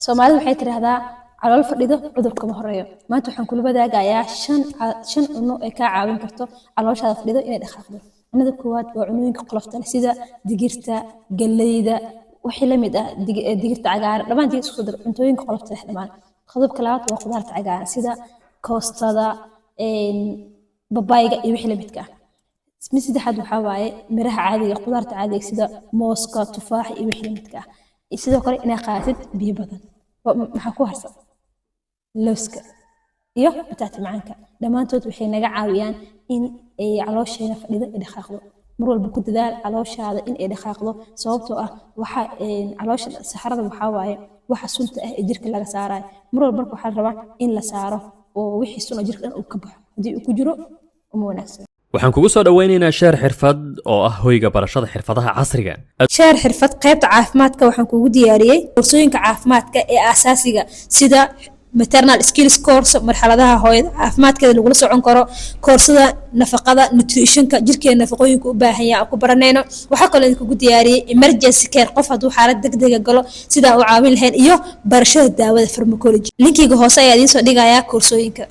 Soomaalidu waxay tiraahdaa calool fadhido cudurka ma horeeyo. Maanta waxaan kula wadaagayaa shan cunno ee ka caawin karto calooshaada fadhido inay dhaqaaqdo. Cunnada koowaad waa cunnooyinka qolofta leh sida digirta, galleyda, wixii la mid ah digirta cagaaran, dhammaan digirta isku dar cuntooyinka qolofta leh dhammaan. Qodobka labaad waa khudaarta cagaaran sida koostada, babaayga iyo wixii la midka ah. mid saddexaad waxaa waaye miraha caadiga khudaarta caadiga sida mooska, tufaaxa iyo wixii la midka ah. sidoo kale inay qaadatid biyo badan. maxaa ku harsan lowska iyo bataati macaanka dhammaantood waxay naga caawiyaan in ay caloosheena fadhido ay dhaqaaqdo. mar walba ku dadaal calooshaada in ay dhaqaaqdo sababtoo ah waxa caloosha saxarada waxaa waaye waxa sunta ah ee jirka laga saarayo. mar walba waxaa rabaa in la saaro oo wixii sun jirka dhan uu ka baxo haddii uu ku jiro uma wanaagsan. waxaan kugu soo dhaweynaynaa sheer xirfad oo ah hoyga barashada xirfadaha casriga. sheer xirfad qaybta caafimaadka waxaan kugu diyaariyey koorsooyinka caafimaadka ee aasaasiga sida maternal skills course marxaladaha hooyada caafimaadkeeda lagula socon karo, koorsada nafaqada nutritionka jirkeena nafaqooyinka u baahan yahay aan ku baranayno. waxaa kaloo kugu diyaariyey emergency care qof hadduu xaalad degdeg ah galo sida uu caawin lahayn iyo barashada daawada pharmacology. linkiga hoose ayaa idiin soo dhigayaa koorsooyinka.